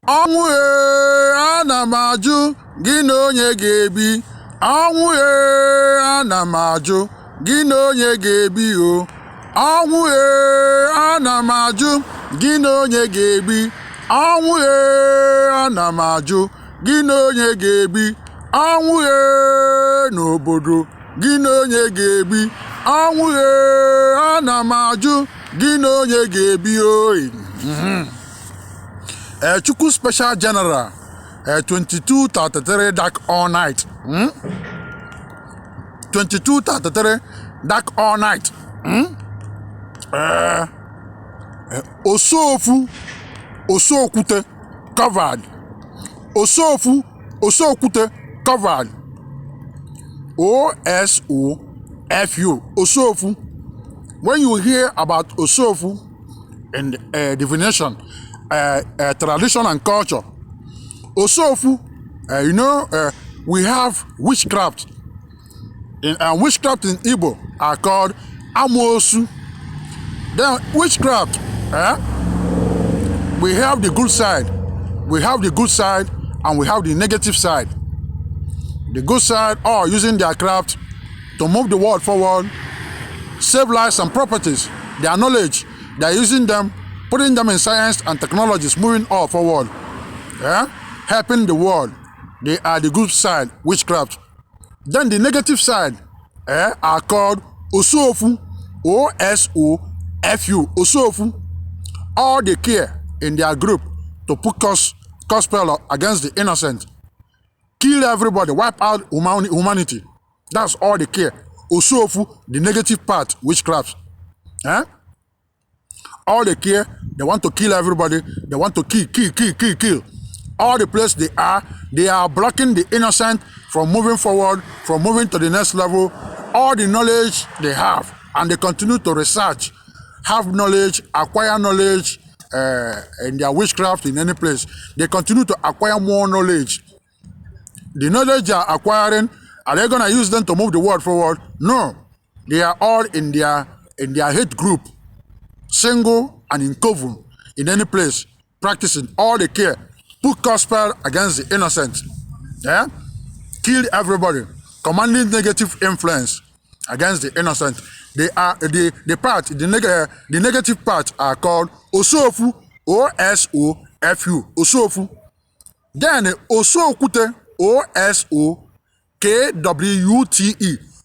Ọnwụ ana m ajụ gị na onye ga-ebi. Ọnwụ ana m ajụ gị na onye ga-ebi o. Ọnwụ ana m ajụ gị na onye ga-ebi. Ọnwụ ana m ajụ gị na onye ga-ebi. Ọnwụ n'obodo gị na onye ga-ebi. Ọnwụ ana m ajụ gị na onye ga-ebi oyi. Chukwu Special General 2233 dark all night. 2233 dark all night. Osofu Osokwute covered. Osofu Osokwute covered. Osofu Osofu. When you hear about Osofu in divination, tradition and culture, Osofu, we have witchcraft. Witchcraft in Igbo are called Amosu. Then witchcraft, we have the good side. We have the good side and we have the negative side. The good side are using their craft to move the world forward, save lives and properties. Their knowledge, they are using them, putting them in science and technologies, moving all forward, helping the world. They are the good side, witchcraft. Then the negative side are called Osofu, O-S-O-F-U, Osofu. All they care in their group to put curse spell against the innocent, kill everybody, wipe out humanity. That's all they care. Osofu, the negative part, witchcraft. All they care, they want to kill everybody. They want to kill. All the place they are blocking the innocent from moving forward, from moving to the next level. All the knowledge they have, and they continue to research, have knowledge, acquire knowledge in their witchcraft in any place. They continue to acquire more knowledge. The knowledge they are acquiring, are they going to use them to move the world forward? No. They are all in their hate group, single and in coven, in any place, practicing all they care. Put gospel against the innocent. Kill everybody, commanding negative influence against the innocent. They are the negative part are called Osofu, O-S-O-F-U, Osofu. Then Osokwute, O-S-O-K-W-U-T-E.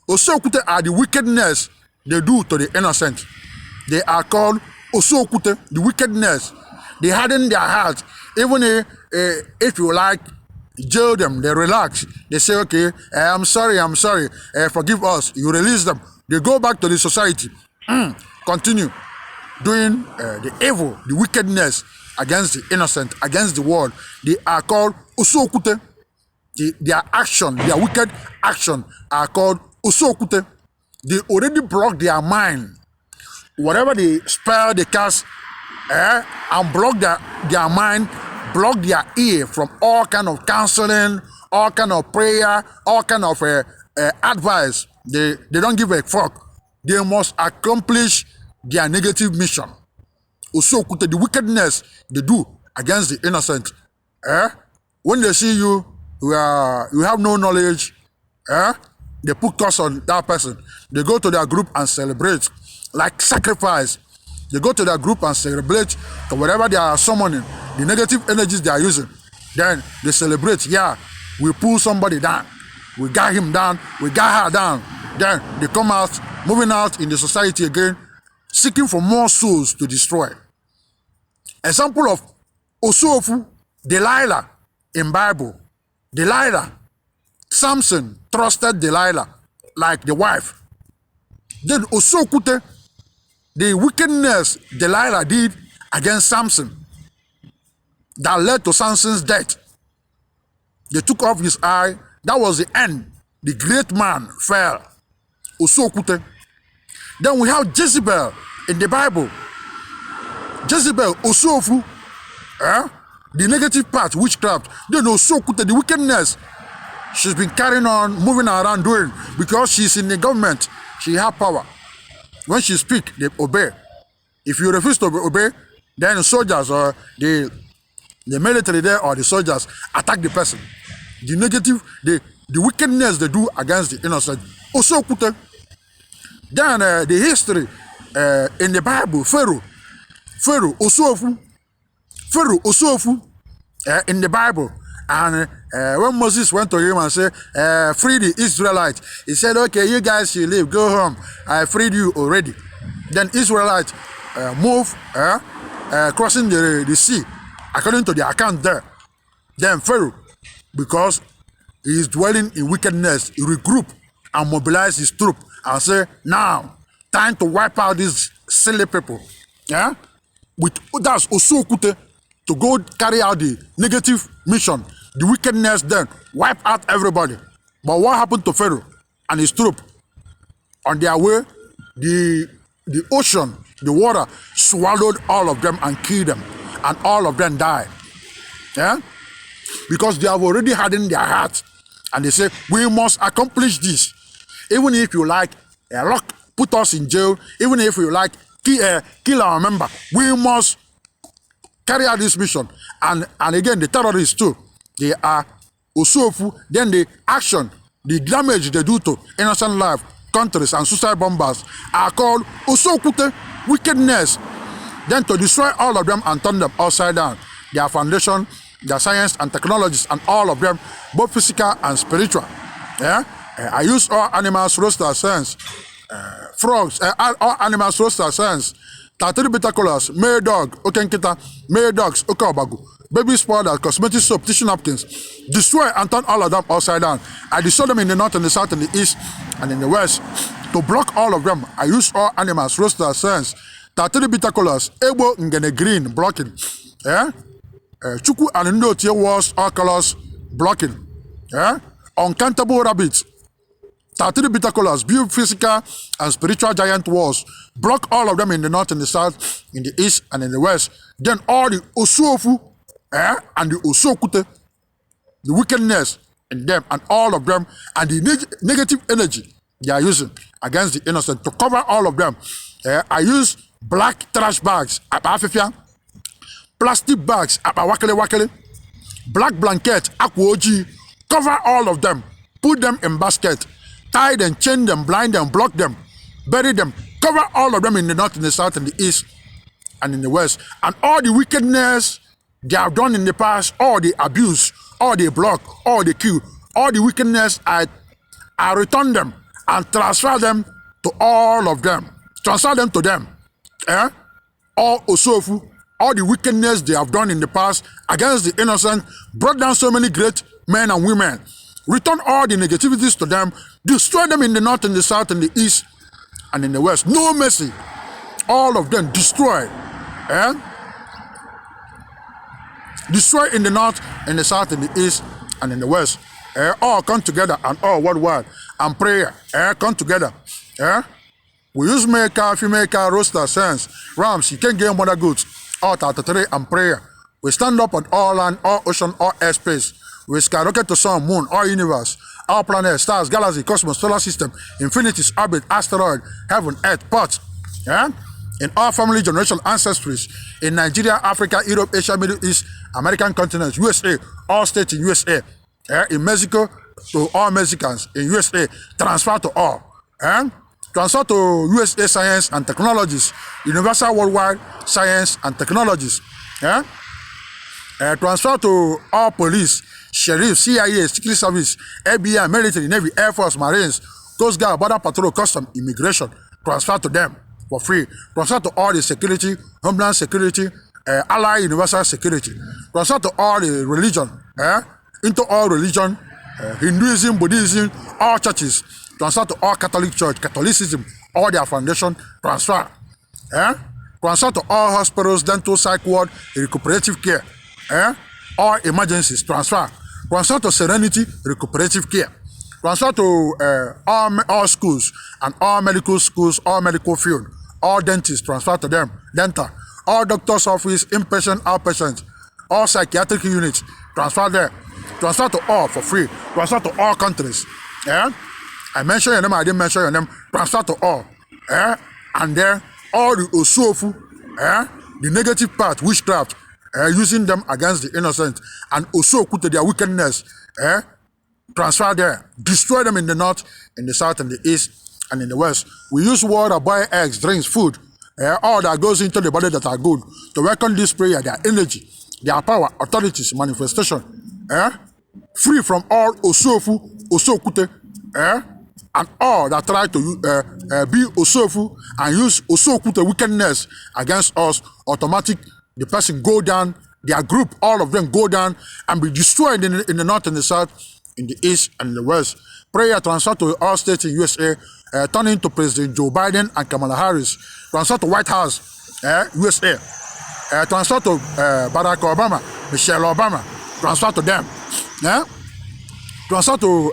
Osokwute are the wickedness they do to the innocent. They are called Osokwute, the wickedness. They harden their hearts. Even if you like, jail them, they relax. They say, okay, I'm sorry, forgive us. You release them. They go back to the society. Continue doing the evil, the wickedness against the innocent, against the world. They are called Osokwute. Their action, their wicked action are called Osokwute. They already block their mind. Whatever they spell, they cast, and block their mind, block their ear from all kind of counseling, all kind of prayer, all kind of advice. They don't give a fuck. They must accomplish their negative mission. Osokwute, the wickedness they do against the innocent. When they see you, you have no knowledge, they put curse on that person. They go to their group and celebrate, like sacrifice. They go to their group and celebrate to whatever they are summoning, the negative energies they are using. Then they celebrate, we pull somebody down. We got him down, we got her down. Then they come out, moving out in the society again, seeking for more souls to destroy. Example of Osofu, Delilah in Bible. Delilah, Samson trusted Delilah like the wife. Then Osokwute, the wickedness Delilah did against Samson that led to Samson's death. They took off his eye. That was the end. The great man fell. Osokwute. Then we have Jezebel in the Bible. Jezebel, Osofu, the negative part, witchcraft. Then Osokwute, the wickedness she's been carrying on, moving around doing, because she's in the government. She has power. When she speaks, they obey. If you refuse to obey, then soldiers or the the military there or the soldiers attack the person. The negative, the wickedness they do against the innocent. Osokwute. Then the history in the Bible, Pharaoh, Osofu, in the Bible. And when Moses went to him and said, free the Israelites, he said, okay, you guys should leave, go home. I freed you already. Then Israelites move, crossing the sea, according to the account there. Then Pharaoh, because he is dwelling in wickedness, he regroup and mobilize his troop and say, now, time to wipe out these silly people. Yeah? That's Osokwute to go carry out the negative mission, the wickedness, then wipe out everybody. But what happened to Pharaoh and his troop? On their way, the ocean, the water, swallowed all of them and killed them, and all of them died. Yeah? Because they have already hardened their hearts, and they say, we must accomplish this. Even if you like, put us in jail, even if you like, kill our member, we must carry out this mission. And again, the terrorists too, they are Osofu. Then the action, the damage they do to innocent life, countries, and suicide bombers are called Osokwute, wickedness. Then to destroy all of them and turn them upside down, their foundation, their science and technologies, and all of them, both physical and spiritual. Yeah? I use all animals, roaster sense, frogs, all animals, roaster sense, Tatari beta colors, male dog, okenkita, male dogs, okabagu, baby spoilers, cosmetic soap, tissue napkins, destroy and turn all of them upside down. I destroy them in the north and the south and the east and in the west. To block all of them, I use all animals, roaster sense, Tatari beta colors, ebo ngene green, blocking. Yeah? Chukwu and Nkwuaku walls, all colors, blocking. Yeah? Uncountable rabbits. 33 bitter colors, build physical and spiritual giant walls, block all of them in the north and the south, in the east and in the west. Then all the Osofu and the Osokwute, the wickedness in them and all of them, and the negative energy they are using against the innocent to cover all of them. I use black trash bags, plastic bags, black blanket, cover all of them, put them in basket, tie them, chain them, blind them, block them, bury them, cover all of them in the north, in the south, in the east, and in the west. And all the wickedness they have done in the past, all the abuse, all the block, all the kill, all the wickedness, I return them and transfer them to all of them. Transfer them to them. All Osofu, all the wickedness they have done in the past against the innocent, brought down so many great men and women. Return all the negativities to them, destroy them in the north, in the south, in the east, and in the west. No mercy. All of them destroy. Destroy in the north, in the south, in the east, and in the west. All come together and all worldwide. And prayer. Come together. We use maker, female car, roaster, sense, rams, you can't get mother goods. All 33 and prayer. We stand up on all land, all ocean, all airspace. We skyrocket to sun, moon, all universe, all planets, stars, galaxy, cosmos, solar system, infinities, orbit, asteroid, heaven, earth, parts. In all family, generation, ancestries, in Nigeria, Africa, Europe, Asia, Middle East, American continent, USA, all states in USA. In Mexico, to all Mexicans, in USA, transfer to all. Transfer to USA science and technologies, universal worldwide science and technologies. Transfer to all police, sheriff, CIA, secret service, FBI, military, Navy, Air Force, Marines, Coast Guard, Border Patrol, Custom, Immigration. Transfer to them for free. Transfer to all the security, Homeland Security, Allied Universal Security. Transfer to all the religion, into all religion, Hinduism, Buddhism, all churches. Transfer to all Catholic Church, Catholicism, all their foundation, transfer. Transfer to all hospitals, dental, psych ward, recuperative care. All emergencies, transfer. Transfer to Serenity, recuperative care. Transfer to all schools and all medical schools, all medical field, all dentists, transfer to them, dental. All doctor's office, inpatient, outpatient, all psychiatric units, transfer there. Transfer to all for free. Transfer to all countries. I mentioned your name, I didn't mention your name. Transfer to all. And then all the Osofu, the negative part, witchcraft, using them against the innocent, and Osokwute, their wickedness, transfer there, destroy them in the north, in the south, in the east, and in the west. We use water, boil eggs, drinks, food, all that goes into the body that are good, to welcome this prayer, their energy, their power, authorities, manifestation, free from all Osofu, Osokwute, and all that try to be Osofu and use Osokwute wickedness against us. Automatic, the person go down, their group, all of them go down and be destroyed in the north and the south, in the east and the west. Prayer transfer to all states in USA, turning to President Joe Biden and Kamala Harris. Transfer to White House, USA. Transfer to Barack Obama, Michelle Obama. Transfer to them. Transfer to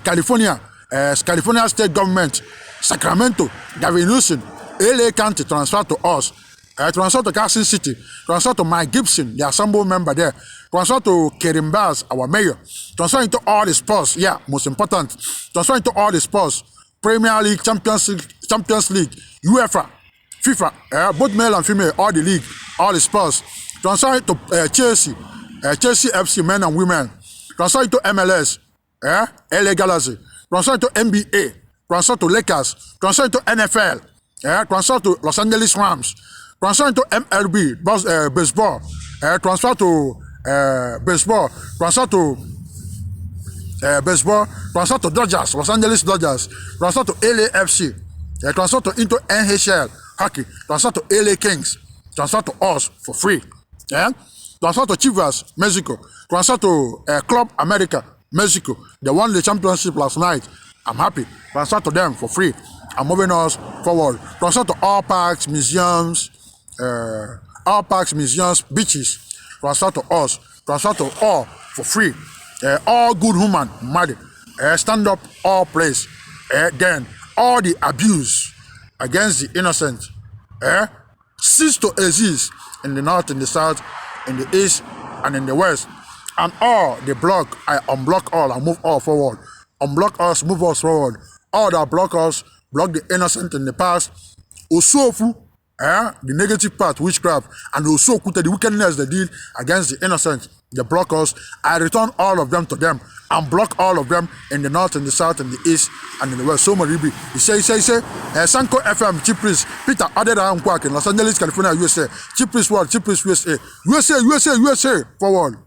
California, California state government, Sacramento, Gavin Newsom, LA County. Transfer to us. Transfer to Carson City. Transfer to Mike Gibson, the assembly member there. Transfer to Kerim Bass, our mayor. Transfer into all the sports. Yeah, most important. Transfer into all the sports. Premier League, Champions League, UEFA, FIFA, both male and female, all the league, all the sports. Transfer to Chelsea, Chelsea FC, men and women. Transfer to MLS, LA Galaxy. Transfer to NBA. Transfer to Lakers. Transfer to NFL. Transfer to Los Angeles Rams. Transfer to MLB, baseball. Transfer to baseball. Transfer to baseball. Transfer to Dodgers, Los Angeles Dodgers. Transfer to LAFC. Transfer to into NHL hockey. Transfer to LA Kings. Transfer to us for free. Transfer to Chivas, Mexico. Transfer to Club America, Mexico. They won the championship last night. I'm happy. Transfer to them for free. I'm moving us forward. Transfer to all parks, museums, beaches. Transfer to us. Transfer to all for free. All good human, mad. Stand up, all place. Then all the abuse against the innocent cease to exist in the north, in the south, in the east, and in the west. And all the block, I unblock all and move all forward. Unblock us, move us forward. All that block us, block the innocent in the past. Osofu, the negative part, witchcraft, and Osokwute, the wickedness they did against the innocent, they block us. I return all of them to them and block all of them in the north, in the south, in the east, and in the west. So Maribi, he say, Sanko FM, Chief Priest, Peter, Odira, Nkwuaku, Los Angeles, California, USA, Chief Priest World, Chief Priest USA, USA, forward.